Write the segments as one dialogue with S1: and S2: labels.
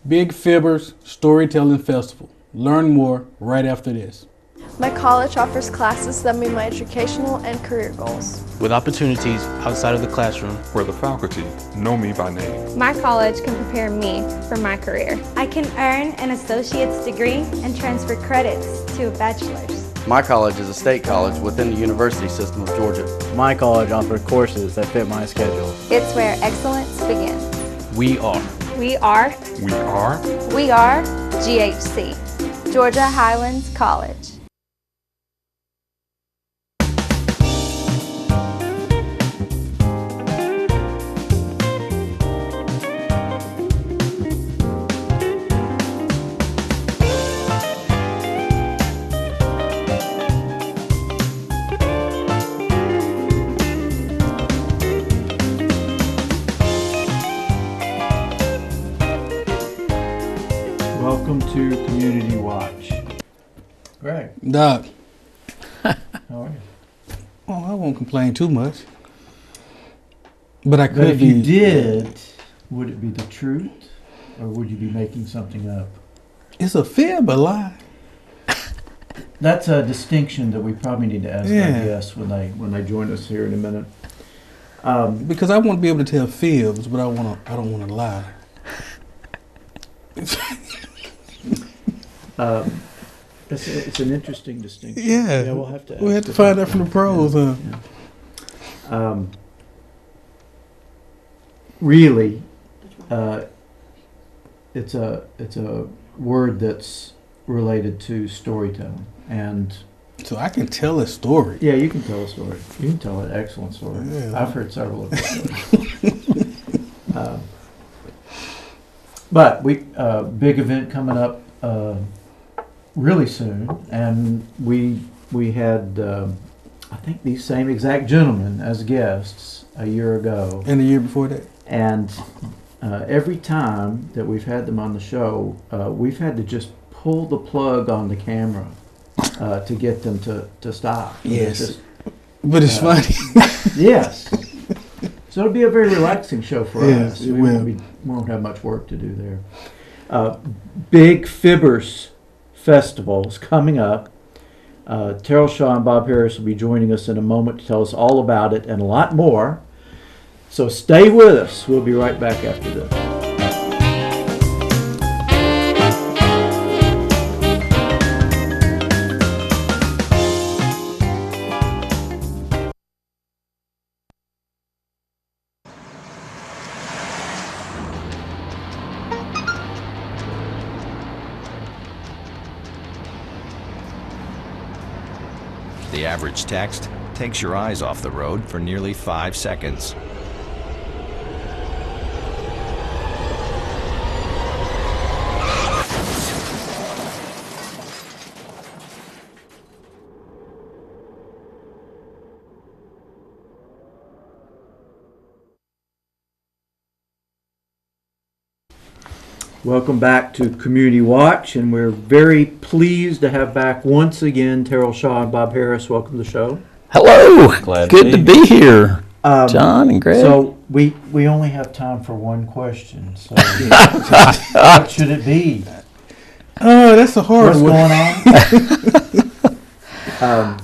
S1: Big Fibbers Storytelling Festival. Learn more right after this.
S2: My college offers classes that meet my educational and career goals.
S3: With opportunities outside of the classroom.
S4: Where the faculty know me by name.
S5: My college can prepare me for my career.
S6: I can earn an associate's degree and transfer credits to a bachelor's.
S7: My college is a state college within the university system of Georgia.
S8: My college offers courses that fit my schedule.
S5: It's where excellence begins.
S3: We are.
S5: We are.
S4: We are.
S5: We are GHC, Georgia Highlands College.
S9: Welcome to Community Watch. Greg,
S1: Doc,
S9: how are you?
S1: oh, I won't complain too much. But I
S9: But
S1: could
S9: if
S1: be.
S9: you did, would it be the truth, or would you be making something up?
S1: It's a fib, a lie.
S9: That's a distinction that we probably need to ask our
S1: Yeah.
S9: guests when they join us here in a minute.
S1: Because I want to be able to tell fibs, but I don't want to lie.
S9: It's an interesting distinction.
S1: Yeah.
S9: We'll have to.
S1: We have
S9: ask
S1: to
S9: about
S1: find out from the
S9: that.
S1: pros, huh?
S9: Yeah. Really, it's a word that's related to storytelling, and
S1: So I can tell a story.
S9: yeah, you can tell a story. You can tell an excellent story.
S1: Yeah.
S9: I've heard several of those stories. But we big event coming up really soon, and we had I think these same exact gentlemen as guests a year ago,
S1: And the year before that?
S9: and every time that we've had them on the show, we've had to just pull the plug on the camera to get them to stop.
S1: Yes.
S9: It's just-
S1: But it's funny.
S9: Yes. So it'll be a very relaxing show for
S1: Yes,
S9: us.
S1: it
S9: We
S1: will.
S9: won't have much work to do there. Big Fibbers Festival is coming up. Terrell Shaw and Bob Harris will be joining us in a moment to tell us all about it and a lot more. So stay with us. We'll be right back after this.
S10: The average text takes your eyes off the road for nearly 5 seconds.
S9: Welcome back to Community Watch, and we're very pleased to have back once again Terrell Shaw and Bob Harris. Welcome to the show.
S11: Hello.
S7: Glad
S11: Good to be here,
S9: Um,
S11: John and Greg.
S9: So we only have time for one question. So what should it be?
S1: Oh, that's a hard
S9: What's
S1: one.
S9: going on?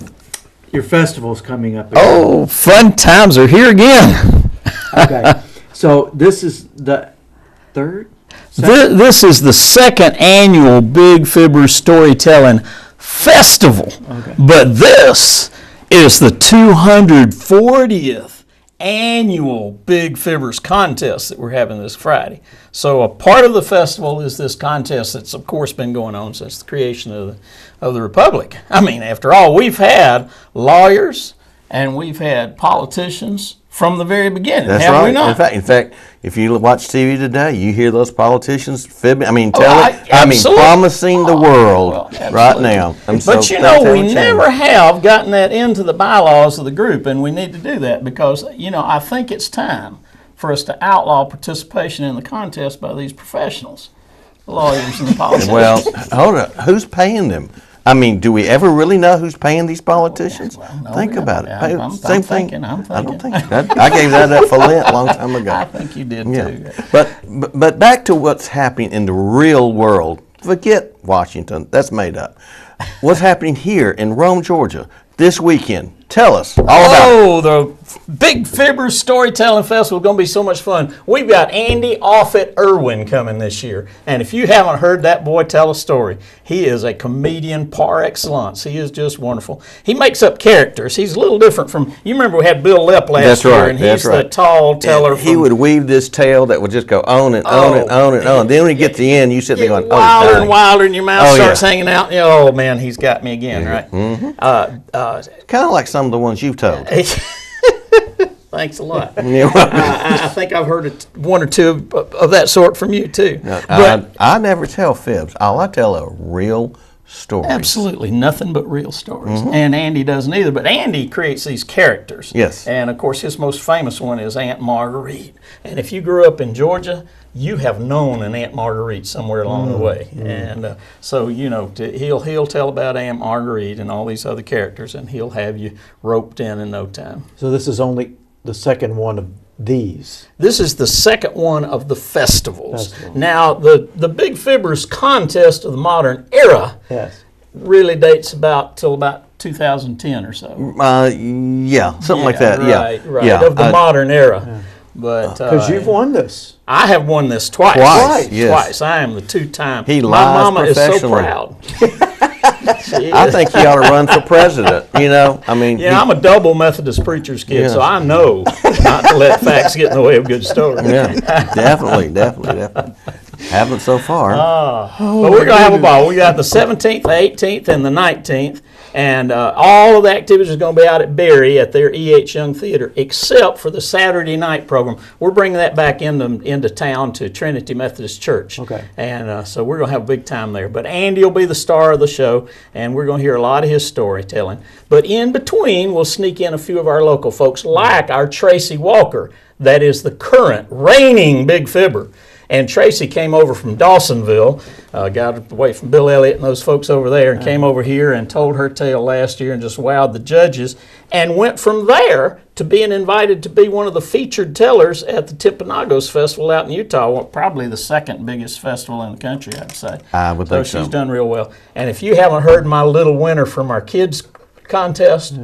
S9: Your festival's coming up again.
S11: Oh, fun times are here again.
S9: Okay. So this is the third?
S11: This is the second annual Big Fibbers Storytelling Festival.
S9: Okay.
S11: But this is the 240th annual Big Fibbers contest that we're having this Friday. So a part of the festival is this contest that's of course been going on since the creation of the Republic. I mean, after all, we've had lawyers and we've had politicians from the very beginning.
S7: That's
S11: have
S7: right.
S11: we not?
S7: In fact, if you watch TV today, you hear those politicians fibbing. I mean,
S11: absolutely.
S7: promising the world
S11: Well,
S7: right now.
S11: But you know, we never have gotten that into the bylaws of the group, and we need to do that because, you know, I think it's time for us to outlaw participation in the contest by these professionals, the lawyers and the politicians.
S7: Well, hold on. Who's paying them? I mean, do we ever really know who's paying these politicians?
S11: No,
S7: Think
S11: we
S7: about
S11: don't.
S7: it.
S11: I'm
S7: Same thing.
S11: thinking.
S7: I don't think I gave that up for Lent a long time ago.
S11: I think you did too.
S7: But back to what's happening in the real world. Forget Washington. That's made up. What's happening here in Rome, Georgia this weekend? Tell us all about it.
S11: Oh, the Big Fibbers Storytelling Festival is going to be so much fun. We've got Andy Offit Irwin coming this year. And if you haven't heard that boy tell a story, he is a comedian par excellence. He is just wonderful. He makes up characters. He's a little different from, you remember we had Bill Lepp last year, and he's the tall teller.
S7: He would weave this tale that would just go on and on and on and on. Then when you get to the end, you sit there going, oh,
S11: wilder
S7: dang.
S11: and wilder, and your mouth starts hanging out. Oh, man, he's got me again, right?
S7: Kind of like some of the ones you've told.
S11: Thanks a lot. I think I've heard one or two of that sort from you too. But
S7: I never tell fibs. All I tell are real stories.
S11: absolutely nothing but real stories. And Andy doesn't either. But Andy creates these characters.
S7: Yes.
S11: And of course, his most famous one is Aunt Marguerite. And if you grew up in Georgia, you have known an Aunt Marguerite somewhere along the way. And so, you know, he'll tell about Aunt Marguerite and all these other characters, and he'll have you roped in no time.
S9: So this is only the second one of these.
S11: This is the second one of the festivals. Now, the Big Fibbers contest of the modern era really dates till about 2010 or so.
S7: Yeah, something like that.
S11: Right,
S7: Yeah.
S11: of the modern era. But
S9: Because you've won this.
S11: I have won this twice.
S7: Yes.
S11: I am the two-time.
S7: He
S11: My
S7: lies
S11: mama is so
S7: professionally.
S11: proud.
S7: I think he ought to run for president. You know, I mean,
S11: Yeah, I'm a double Methodist preacher's kid, so I know not to let facts get in the way of good stories.
S7: yeah, definitely. Haven't so far.
S11: But we're going to have a ball. We got the 17th, the 18th, and the 19th. And all of the activities are going to be out at Berry at their E.H. Young Theater, except for the Saturday night program. We're bringing that back into town to Trinity Methodist Church.
S9: Okay.
S11: And so we're going to have a big time there. But Andy will be the star of the show, and we're going to hear a lot of his storytelling. But in between, we'll sneak in a few of our local folks, like our Tracy Walker, that is the current reigning Big Fibber. And Tracy came over from Dawsonville, got away from Bill Elliott and those folks over there, and came over here and told her tale last year and just wowed the judges, and went from there to being invited to be one of the featured tellers at the Timpanogos Festival out in Utah, probably the second biggest festival in the country, I'd say.
S7: I would think so.
S11: She's done real well. And if you haven't heard my little winner from our kids contest,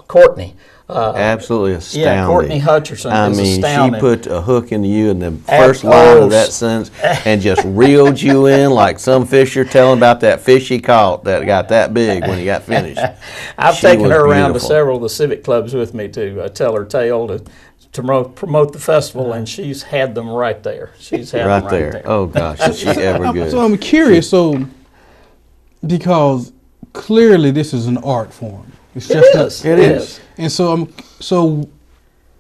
S11: Courtney.
S7: Absolutely astounding.
S11: Yeah, Courtney Hutcherson is astounding.
S7: She put a hook into you in the first line of that sentence and just reeled you in like some fisher telling about that fish he caught that got that big when he got finished.
S11: I've
S7: She
S11: taken
S7: was
S11: her around to
S7: beautiful.
S11: several of the civic clubs with me to tell her tale to promote the festival, and she's had them right there. She's had them right there.
S7: Oh gosh, is she ever good?
S1: So I'm curious. So because clearly this is an art form. It's just
S11: It is.
S1: And so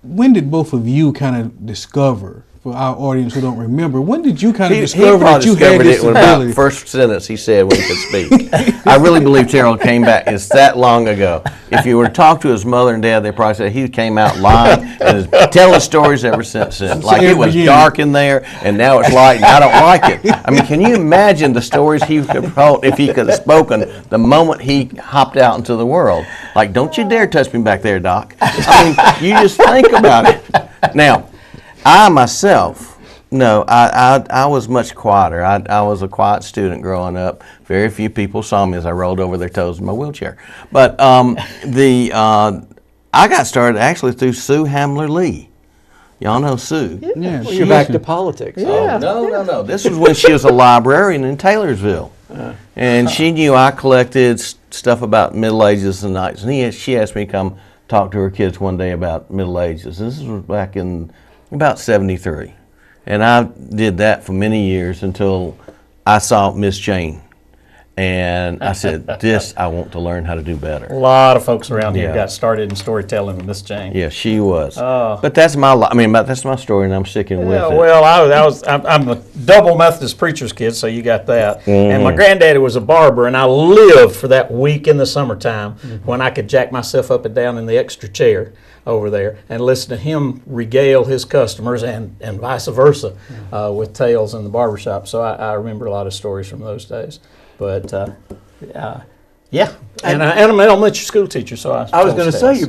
S1: when did both of you kind of discover, for our audience who don't remember, when did you kind of discover that you had this
S7: it
S1: ability?
S7: about first sentence he said when he could speak. I really believe Terrell came back. It's that long ago. If you were to talk to his mother and dad, they probably said he came out lying and is telling stories ever since then. Like it was dark in there and now it's light and I don't like it. I mean, can you imagine the stories he could have told if he could have spoken the moment he hopped out into the world? Like, don't you dare touch me back there, Doc. I mean, you just think about it. Now, I myself, no, I was much quieter. I was a quiet student growing up. Very few people saw me as I rolled over their toes in my wheelchair. But I got started actually through Sue Hamler Lee. Y'all know Sue.
S1: Yeah,
S9: Well, you're back to politics.
S2: Yeah.
S7: No. This was when she was a librarian in Taylorsville. And she knew I collected stuff about Middle Ages and Knights. And she asked me to come talk to her kids one day about Middle Ages. This was back in about 73. And I did that for many years until I saw Miss Jane. And I said, this, I want to learn how to do better.
S11: A lot of folks around here
S7: Yeah.
S11: got started in storytelling with Miss Jane.
S7: Yeah, she was. But that's that's my story, and I'm sticking with
S11: Yeah,
S7: it.
S11: well, I'm a double Methodist preacher's kid, so you got that. And my granddaddy was a barber, and I lived for that week in the summertime when I could jack myself up and down in the extra chair over there and listen to him regale his customers and vice versa with tales in the barbershop. So I remember a lot of stories from those days. But Yeah, and I'm an elementary school teacher, so I
S9: was going to say you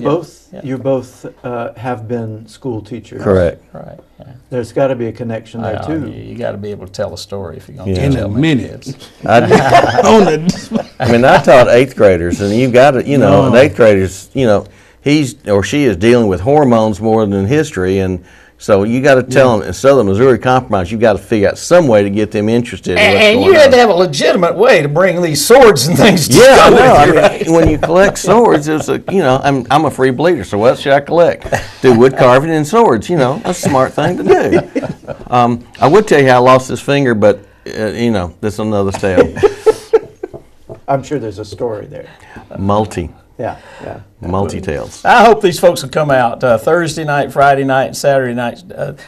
S11: Yeah.
S9: both have been school teachers.
S7: Correct.
S11: Right. Yeah.
S9: There's got to be a connection there too.
S11: You got to be able to tell a story if you're going
S7: Yeah.
S11: to
S1: In
S11: tell
S1: a
S11: them
S1: minute.
S11: kids.
S7: I mean, I taught 8th graders, and you've got to, an 8th grader's, he's or she is dealing with hormones more than history, and so you got to tell them, in Southern Missouri Compromise, you've got to figure out some way to get them interested in what's
S11: And
S7: going
S11: you had
S7: on.
S11: to have a legitimate way to bring these swords and things to
S7: Yeah, I
S11: go
S7: know.
S11: with
S7: I
S11: you,
S7: mean,
S11: right?
S7: when you collect swords, it's I'm a free bleeder, so what should I collect? Do wood carving and swords, that's a smart thing to do. I would tell you how I lost this finger, but, that's another tale.
S9: I'm sure there's a story there. Yeah.
S7: Multi-tales.
S11: I hope these folks will come out Thursday night, Friday night, and Saturday night.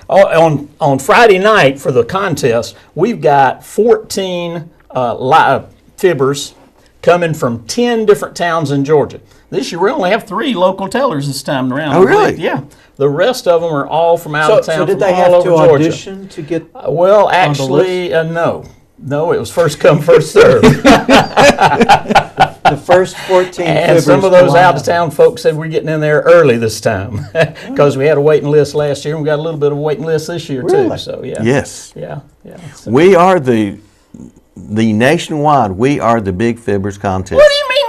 S11: On Friday night for the contest, we've got 14 fibbers coming from 10 different towns in Georgia. This year we only have 3 local tellers this time around.
S7: Oh, really?
S11: Yeah. The rest of them are all from out of town.
S9: So did
S11: from
S9: they
S11: all
S9: have
S11: over
S9: to
S11: Georgia.
S9: audition to get?
S11: Well, actually, no. No, it was first come, first served.
S9: The first 14
S11: And some of those out-of-town folks said we're getting in there early this time because we had a waiting list last year and we got a little bit of a waiting list this year too. So yeah.
S7: Yes.
S11: Yeah. So,
S7: We are the nationwide, we are the Big Fibbers contest.
S11: what do you mean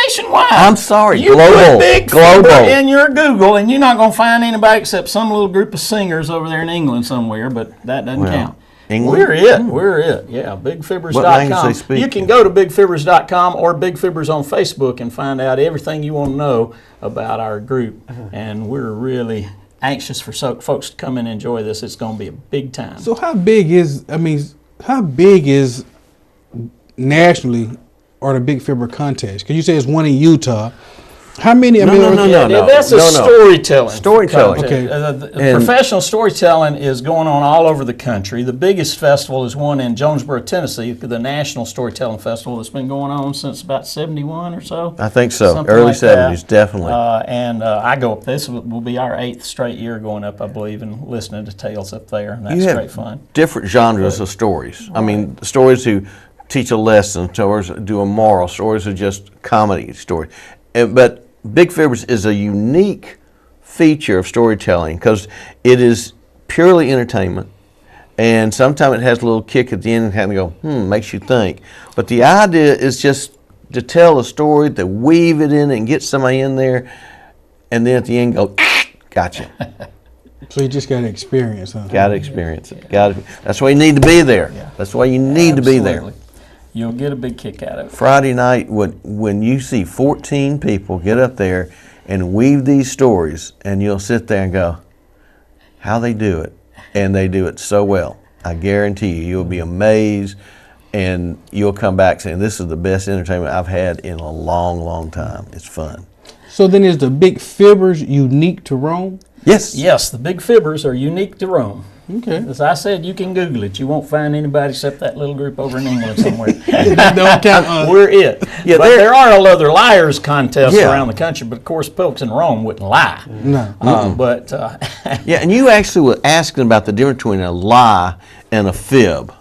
S11: nationwide?
S7: I'm sorry,
S11: You
S7: global.
S11: put Big
S7: Global.
S11: Fibber in your Google and you're not going to find anybody except some little group of singers over there in England somewhere, but that doesn't count.
S7: England?
S11: We're it. Yeah, bigfibbers.com.
S7: What language they speak?
S11: You can go to bigfibbers.com or Big Fibbers on Facebook and find out everything you want to know about our group. And we're really anxious for folks to come and enjoy this. It's going to be a big time.
S1: So how big is nationally are the Big Fibber contests? Because you say it's one in Utah. How many?
S7: No.
S11: That's a storytelling.
S7: Storytelling.
S11: contest.
S1: Okay.
S11: Professional storytelling is going on all over the country. The biggest festival is one in Jonesboro, Tennessee, the National Storytelling Festival that's been going on since about 71 or so.
S7: I think so.
S11: Something
S7: Early
S11: like that.
S7: 70s, definitely.
S11: And I go up. This will be our 8th straight year going up, I believe, and listening to tales up there, and that's
S7: You have
S11: great fun.
S7: different genres of stories. I mean, stories who teach a lesson, stories that do a moral, stories are just comedy stories. But Big Fibbers is a unique feature of storytelling because it is purely entertainment, and sometimes it has a little kick at the end and kind of go, makes you think. But the idea is just to tell a story, to weave it in and get somebody in there, and then at the end go, gotcha.
S1: So you just got to experience, huh?
S7: Got to experience it. That's why you need to be there.
S11: Yeah.
S7: That's why you need to be there.
S11: Absolutely. You'll get a big kick out of it.
S7: Friday night, when you see 14 people get up there and weave these stories, and you'll sit there and go, how they do it. And they do it so well. I guarantee you'll be amazed, and you'll come back saying, this is the best entertainment I've had in a long, long time. It's fun.
S1: So then is the Big Fibbers unique to Rome?
S7: Yes.
S11: Yes, the Big Fibbers are unique to Rome.
S1: Okay.
S11: As I said, you can Google it. You won't find anybody except that little group over in England somewhere.
S1: Don't count us.
S11: We're it.
S7: Yeah,
S11: but there are other liars contests
S7: Yeah.
S11: around the country, but of course, folks in Rome wouldn't lie.
S1: No.
S7: Yeah, and you actually were asking about the difference between a lie and a fib.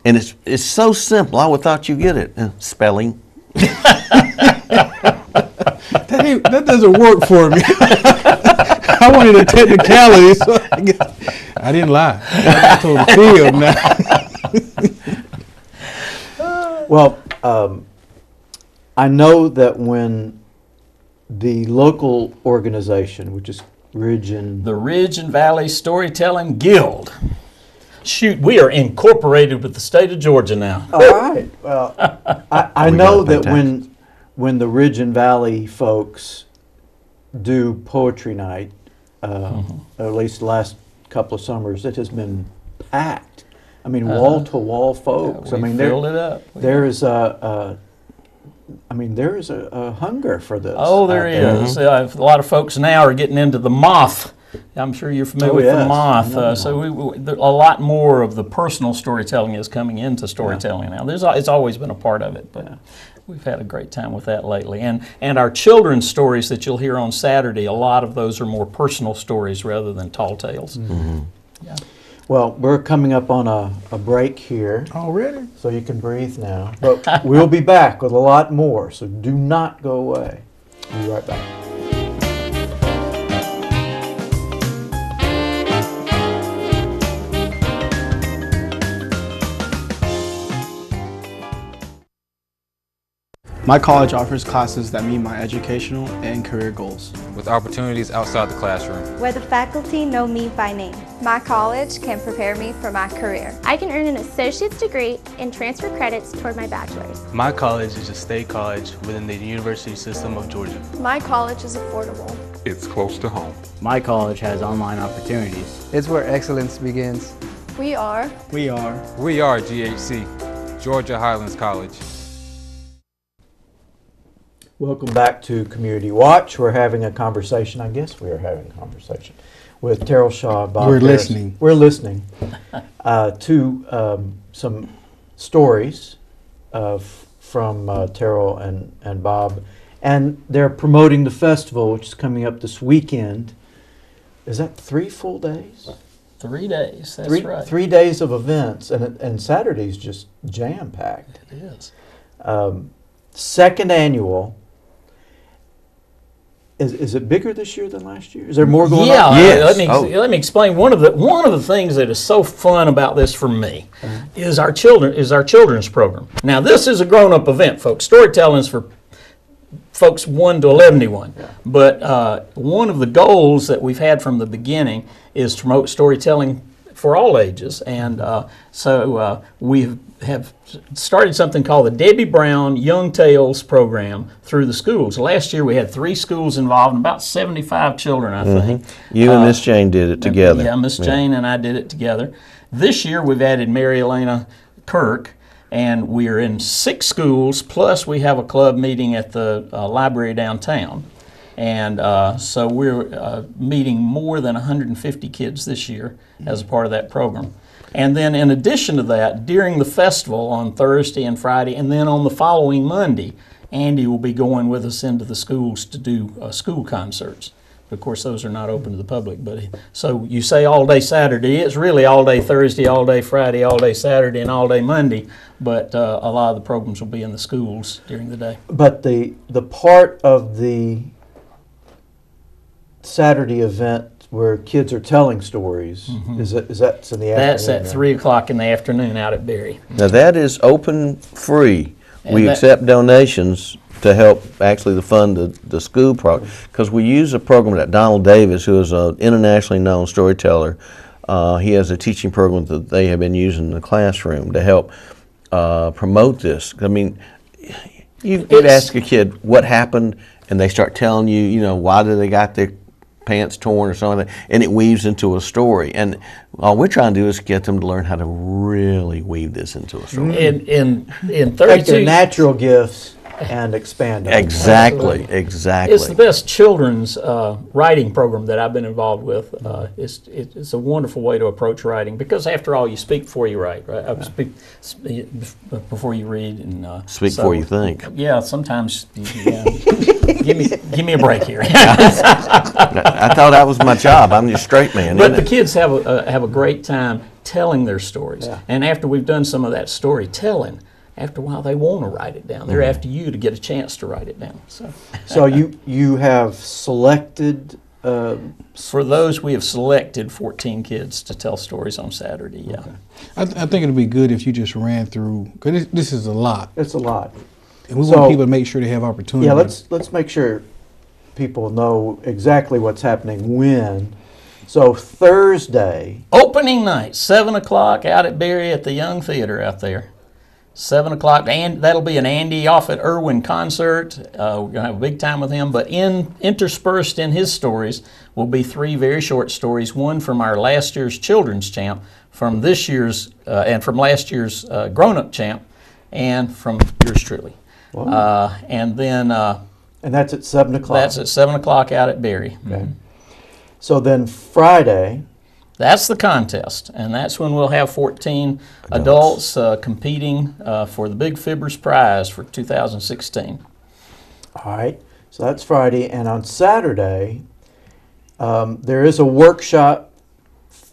S7: And it's so simple. I would thought you'd get it. Spelling.
S1: That doesn't work for me. I wanted a technicality, so I didn't lie. I told the field now.
S9: Well, I know that when the local organization, which is
S11: the Ridge and Valley Storytelling Guild. Shoot, we are incorporated with the state of Georgia now.
S9: All right. Well, I know that when the Ridge and Valley folks do poetry night, or at least the last couple of summers, it has been packed. I mean, wall to wall folks.
S11: We
S9: I mean,
S11: filled it up.
S9: there is a hunger for this.
S11: Oh, there is. A lot of folks now are getting into the moth. I'm sure you're familiar with the moth. So a lot more of the personal storytelling is coming into storytelling now. It's always been a part of it, but we've had a great time with that lately. And our children's stories that you'll hear on Saturday, a lot of those are more personal stories rather than tall tales.
S7: Mm-hmm.
S11: Yeah.
S9: Well, we're coming up on a break here,
S1: Already?
S9: so you can breathe now. But we'll be back with a lot more, so do not go away. We'll be right back.
S8: My college offers classes that meet my educational and career goals.
S4: with opportunities outside the classroom.
S6: Where the faculty know me by name.
S5: My college can prepare me for my career.
S12: I can earn an associate's degree and transfer credits toward my bachelor's.
S3: My college is a state college within the university system of Georgia.
S2: My college is affordable.
S4: It's close to home.
S8: My college has online opportunities.
S13: It's where excellence begins.
S2: We are
S8: We are
S4: GHC, Georgia Highlands College.
S9: Welcome back to Community Watch. We're having a conversation, I guess we are having a conversation, with Terrell Shaw and Bob
S1: We're
S9: Harris.
S1: listening.
S9: We're listening to some stories from Terrell and Bob. And they're promoting the festival, which is coming up this weekend. Is that 3 full days?
S11: 3 days, that's right.
S9: 3 days of events, and Saturday's just jam-packed.
S11: It is.
S9: Second annual. Is it bigger this year than last year? Is there more going on?
S11: Yes. Let me explain. One of the things that is so fun about this for me is our children's program. Now this is a grown-up event, folks. Storytelling is for folks 1 to 11. But one of the goals that we've had from the beginning is to promote storytelling for all ages, and so we have started something called the Debbie Brown Young Tales program through the schools. Last year we had 3 schools involved and about 75 children, I think.
S7: You and Miss Jane did it together.
S11: Yeah, Miss Jane and I did it together. This year we've added Mary Elena Kirk, and we are in 6 schools, plus we have a club meeting at the library downtown. And so we're meeting more than 150 kids this year as a part of that program. And then in addition to that, during the festival on Thursday and Friday, and then on the following Monday, Andy will be going with us into the schools to do school concerts. Of course, those are not open to the public. But so you say all day Saturday, it's really all day Thursday, all day Friday, all day Saturday, and all day Monday. But a lot of the programs will be in the schools during the day.
S9: But the part of the Saturday event where kids are telling stories, is that in the afternoon?
S11: That's at 3 o'clock in the afternoon out at Berry.
S7: Now that is open free.
S11: And
S7: We
S11: that-
S7: accept donations to help actually to fund the school program, because we use a program that Donald Davis, who is an internationally known storyteller, he has a teaching program that they have been using in the classroom to help promote this. I mean, you'd ask a kid what happened, and they start telling you, why did they got their pants torn or something, and it weaves into a story. And all we're trying to do is get them to learn how to really weave this into a story.
S11: In
S9: Take
S11: 32
S9: their natural gifts and expand them.
S7: Exactly.
S11: It's the best children's writing program that I've been involved with. It's a wonderful way to approach writing, because after all, you speak before you write, right? Speak before you read, and
S7: Speak before you think.
S11: Yeah, sometimes. Yeah. give me a break here.
S7: I thought that was my job. I'm just straight man.
S11: But the kids have a great time telling their stories,
S9: Yeah.
S11: and after we've done some of that storytelling, after a while they want to write it down. They're after you to get a chance to write it down.
S9: So you have selected.
S11: For those, we have selected 14 kids to tell stories on Saturday. Yeah,
S1: I think it'd be good if you just ran through, because this is a lot,
S9: It's a lot.
S1: and we
S9: So-
S1: want people to make sure they have opportunity.
S9: Yeah, let's make sure people know exactly what's happening when. So Thursday.
S11: opening night, 7 o'clock out at Berry at the Young Theater out there. 7 o'clock, and that'll be an Andy Offit Irwin concert. We're going to have a big time with him, but interspersed in his stories will be 3 very short stories, one from our last year's children's champ, from this year's, and from last year's grown-up champ, and from yours truly.
S9: Wow.
S11: And then
S9: And that's at 7 o'clock.
S11: that's at 7 o'clock out at Berry.
S9: Okay. So then Friday.
S11: That's the contest, and that's when we'll have 14 adults competing for the Big Fibbers Prize for 2016.
S9: All right. So that's Friday, and on Saturday, there is a workshop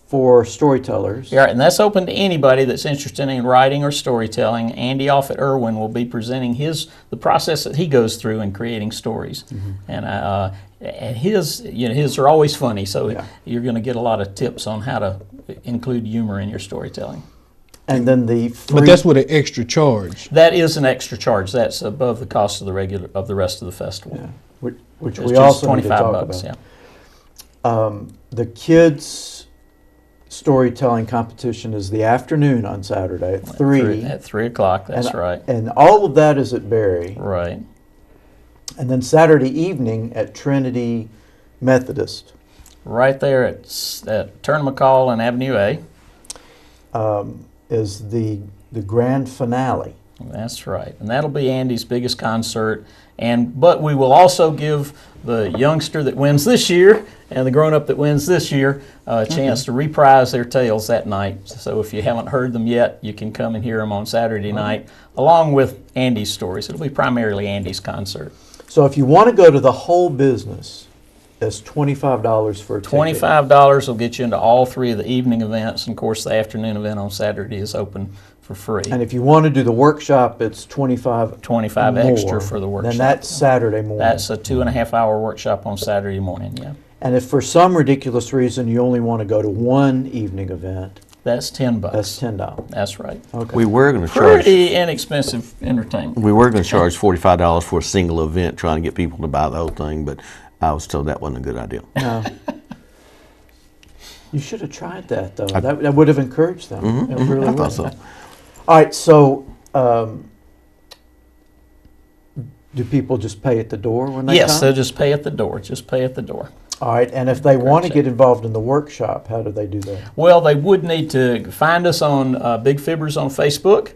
S9: for storytellers.
S11: Yeah, and that's open to anybody that's interested in writing or storytelling. Andy off at Irwin will be presenting the process that he goes through in creating stories, and his are always funny. So you're going to get a lot of tips on how to include humor in your storytelling.
S9: And then
S1: but that's with an extra charge.
S11: That is an extra charge. That's above the cost of the rest of the festival.
S9: Yeah. Which
S11: it's
S9: we also need to
S11: $25
S9: talk about. The kids' storytelling competition is the afternoon on Saturday at 3.
S11: At 3 o'clock, that's right.
S9: And all of that is at Berry.
S11: Right.
S9: And then Saturday evening at Trinity Methodist.
S11: Right there at Turner McCall and Avenue A.
S9: Is the grand finale.
S11: That's right. And that'll be Andy's biggest concert. But we will also give the youngster that wins this year and the grown-up that wins this year a chance to reprise their tales that night. So if you haven't heard them yet, you can come and hear them on Saturday night, along with Andy's stories. It'll be primarily Andy's concert.
S9: So if you want to go to the whole business, it's $25 for a ticket.
S11: $25 will get you into all 3 of the evening events. And of course, the afternoon event on Saturday is open for free.
S9: And if you want to do the workshop, it's $25 more,
S11: extra for the workshop.
S9: Then that's Saturday morning.
S11: That's a 2.5-hour workshop on Saturday morning, yeah.
S9: And if for some ridiculous reason you only want to go to one evening event,
S11: that's $10.
S9: That's $10.
S11: That's right.
S9: Okay.
S7: We were going to charge
S11: pretty inexpensive entertainment.
S7: We were going to charge $45 for a single event, trying to get people to buy the whole thing, but I was told that wasn't a good idea.
S9: No. You should have tried that, though. That would have encouraged them. It really
S7: I
S9: would.
S7: thought so.
S9: All right, so do people just pay at the door when they come?
S11: Yes, they'll just pay at the door. Just pay at the door.
S9: All right, and if they want to get involved in the workshop, how do they do that?
S11: Well, they would need to find us on Big Fibbers on Facebook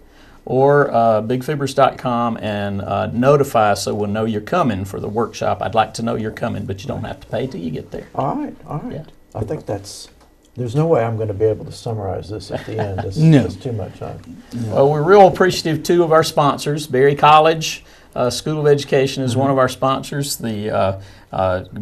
S11: or bigfibbers.com and notify us so we'll know you're coming for the workshop. I'd like to know you're coming, but you don't have to pay till you get there.
S9: All right.
S11: Yeah.
S9: I think there's no way I'm going to be able to summarize this at the end.
S1: No.
S9: It's too much.
S11: Well, we're real appreciative, too, of our sponsors. Berry College School of Education is one of our sponsors. The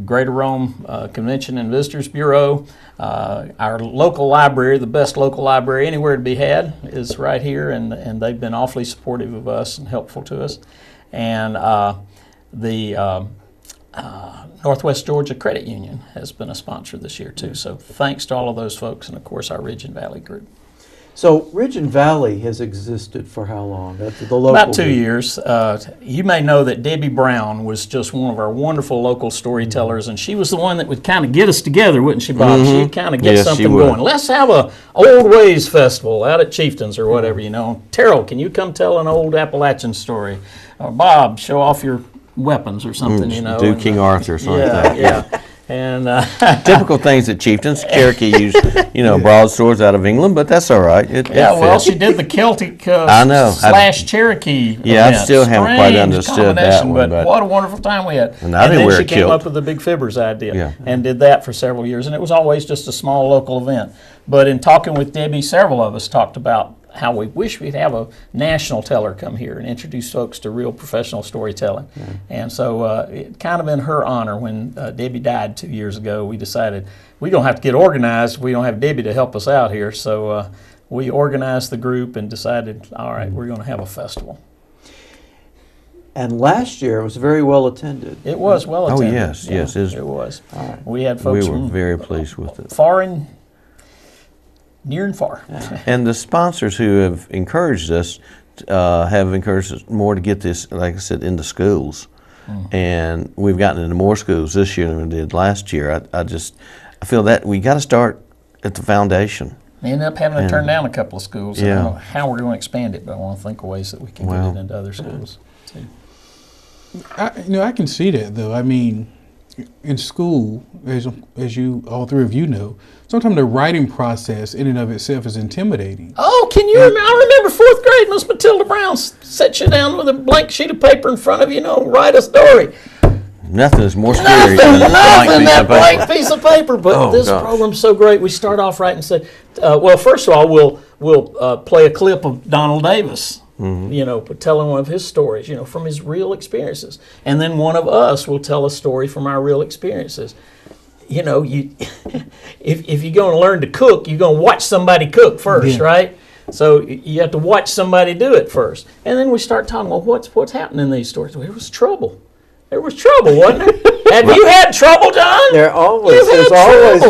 S11: Greater Rome Convention and Visitors Bureau. Our local library, the best local library anywhere to be had, is right here, and they've been awfully supportive of us and helpful to us. And the Northwest Georgia Credit Union has been a sponsor this year, too. So thanks to all of those folks and, of course, our Ridge and Valley group.
S9: So Ridge and Valley has existed for how long? The local
S11: About 2 years. You may know that Debbie Brown was just one of our wonderful local storytellers, and she was the one that would kind of get us together, wouldn't she, Bob? She'd kind of get something going. Let's have a Old Ways Festival out at Chieftains or whatever, you know. Terrell, can you come tell an old Appalachian story? Or Bob, show off your weapons or something, you know.
S7: Do King Arthur or something.
S11: Yeah. And
S7: typical things at Chieftains. Cherokee used, broadswords out of England, but that's all right. It
S11: well, she did the Celtic
S7: I know.
S11: / Cherokee.
S7: Yeah, I still haven't quite understood that one.
S11: But what a wonderful time we had.
S7: And I didn't wear a
S11: then she came
S7: kilt.
S11: up with the Big Fibbers idea and did that for several years. And it was always just a small local event. But in talking with Debbie, several of us talked about how we wish we'd have a national teller come here and introduce folks to real professional storytelling. And so it kind of in her honor, when Debbie died 2 years ago, we decided we don't have to get organized. We don't have Debbie to help us out here. So we organized the group and decided, all right, we're going to have a festival.
S9: And last year it was very well attended.
S11: It was well attended.
S7: Oh, yes.
S11: It was. Right. We had folks
S7: We were
S11: from
S7: very pleased with it.
S11: Far and near and far.
S7: And the sponsors who have encouraged us have encouraged us more to get this, like I said, into schools. And we've gotten into more schools this year than we did last year. I feel that we got to start at the foundation.
S11: We ended up having to turn down a couple of schools. I don't know how we're going to expand it, but I want to think of ways that we can get it into other schools too.
S1: I can see that, though. I mean, in school, as you all three of you know, sometimes the writing process in and of itself is intimidating.
S11: Oh, can you remember? I remember 4th grade, Miss Matilda Brown set you down with a blank sheet of paper in front of you, write a story.
S7: Nothing is more scary than
S11: that blank piece of paper. But this program's so great. We start off right and say, well, first of all, we'll play a clip of Donald Davis. Telling one of his stories, from his real experiences. And then one of us will tell a story from our real experiences. you know, you if you're going to learn to cook, you're going to watch somebody cook first, right? So you have to watch somebody do it first. And then we start talking, well, what's happening in these stories? Well, there was trouble. There was trouble, wasn't there? Have you had trouble, Don?
S9: There's always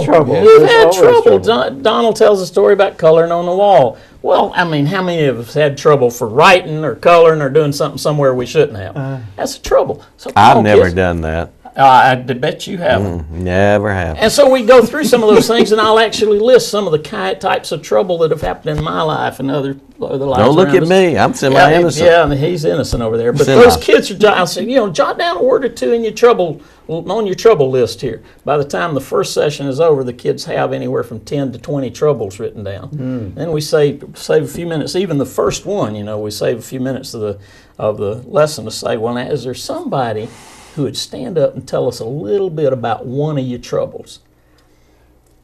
S9: trouble.
S11: You've had trouble. Donald tells a story about coloring on the wall. Well, I mean, how many of us had trouble for writing or coloring or doing something somewhere we shouldn't have? That's a trouble. So
S7: I've never done that.
S11: I bet you haven't.
S7: Never have.
S11: And so we go through some of those things, and I'll actually list some of the types of trouble that have happened in my life and other lives.
S7: Don't look at me. I'm semi-innocent.
S11: Yeah, he's innocent over there. But those kids are, I'll say, jot down a word or two in your trouble, on your trouble list here. By the time the first session is over, the kids have anywhere from 10 to 20 troubles written down. Then we save a few minutes. Even the first one, we save a few minutes of the lesson to say, well, now, is there somebody who would stand up and tell us a little bit about one of your troubles?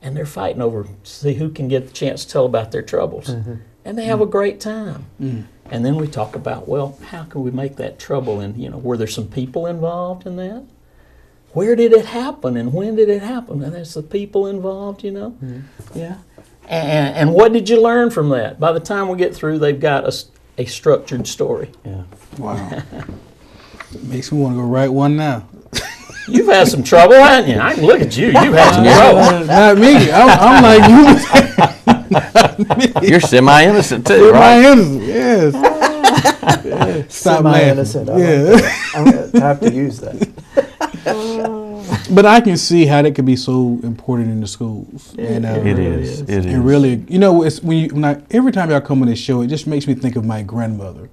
S11: And they're fighting over, see who can get the chance to tell about their troubles. And they have a great time. And then we talk about, well, how can we make that trouble? And, were there some people involved in that? Where did it happen and when did it happen? And there's the people involved, Yeah. And what did you learn from that? By the time we get through, they've got a structured story.
S9: Yeah.
S1: Wow. Makes me want to go write one now.
S11: You've had some trouble, haven't you? I can look at you. You've had some trouble.
S1: Not me. I'm like you.
S7: You're semi-innocent too, right?
S1: Semi-innocent, yes. Stop
S9: semi-innocent.
S1: laughing.
S9: I'm going to have to use that.
S1: But I can see how that could be so important in the schools.
S7: It is.
S1: And really, it's every time y'all come on this show, it just makes me think of my grandmother.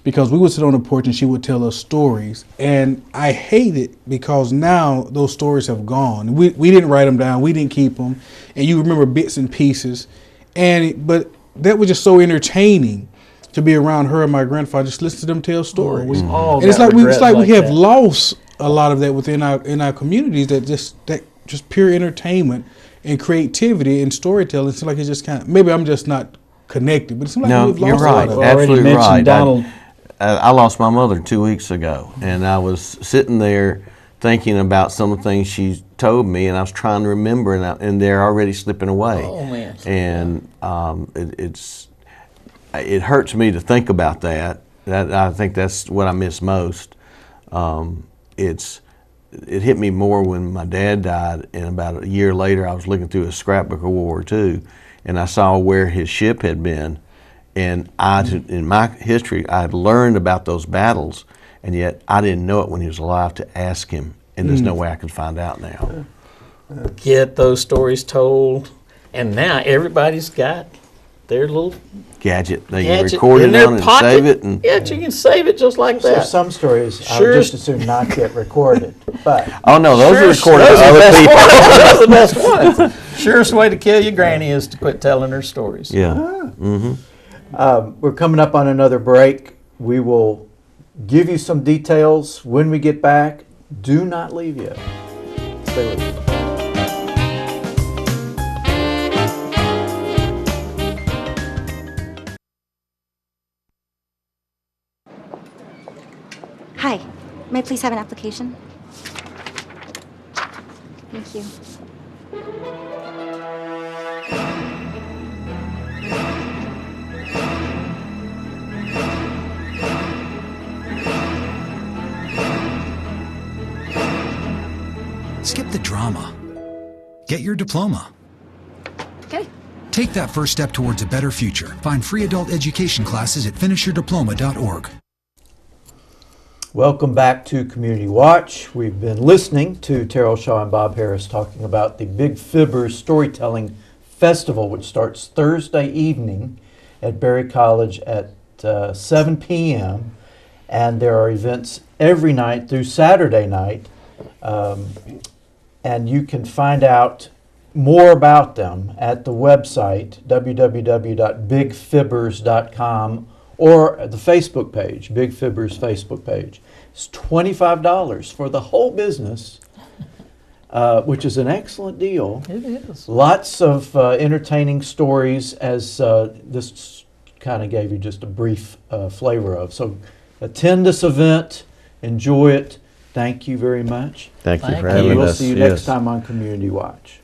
S1: Because we would sit on the porch and she would tell us stories. And I hate it because now those stories have gone. We didn't write them down. We didn't keep them. And you remember bits and pieces. But that was just so entertaining to be around her and my grandfather, just listen to them tell stories. And it's like we have lost a lot of that within our communities, that just pure entertainment and creativity and storytelling. It's like it's just kind of, maybe I'm just not connected, but it seems like we've lost
S7: you're right.
S1: a lot of it.
S7: Absolutely right.
S11: Donald.
S7: I lost my mother 2 weeks ago, and I was sitting there thinking about some of the things she told me, and I was trying to remember, and they're already slipping away.
S11: Oh man!
S7: And it hurts me to think about that. I think that's what I miss most. It hit me more when my dad died, and about a year later, I was looking through a scrapbook of World War II, and I saw where his ship had been. And in my history, I had learned about those battles, and yet I didn't know it when he was alive to ask him, and there's no way I can find out now.
S11: Get those stories told, and now everybody's got their little
S7: gadget. They can record it on and save it. And
S11: you can save it just like that.
S9: So some stories I would just as soon not get recorded. But
S7: oh no, those are recorded by other people.
S11: Those are the best ones. Surest way to kill your granny is to quit telling her stories.
S7: Yeah.
S9: We're coming up on another break. We will give you some details when we get back. Do not leave yet. Stay with us.
S6: Hi, may I please have an application? Thank you.
S14: Skip the drama. Get your diploma.
S6: Okay.
S14: Take that first step towards a better future. Find free adult education classes at finishyourdiploma.org.
S9: Welcome back to Community Watch. We've been listening to Terrell Shaw and Bob Harris talking about the Big Fibbers Storytelling Festival, which starts Thursday evening at Berry College at 7 p.m. And there are events every night through Saturday night. And you can find out more about them at the website, www.bigfibbers.com, or the Facebook page, Big Fibbers Facebook page. It's $25 for the whole business, which is an excellent deal.
S11: It is.
S9: Lots of entertaining stories, as this kind of gave you just a brief flavor of. So attend this event, enjoy it, thank you very much.
S7: Thank you for
S11: Thank
S7: having
S9: And we'll
S7: us.
S9: see you
S7: Yes.
S9: next time on Community Watch.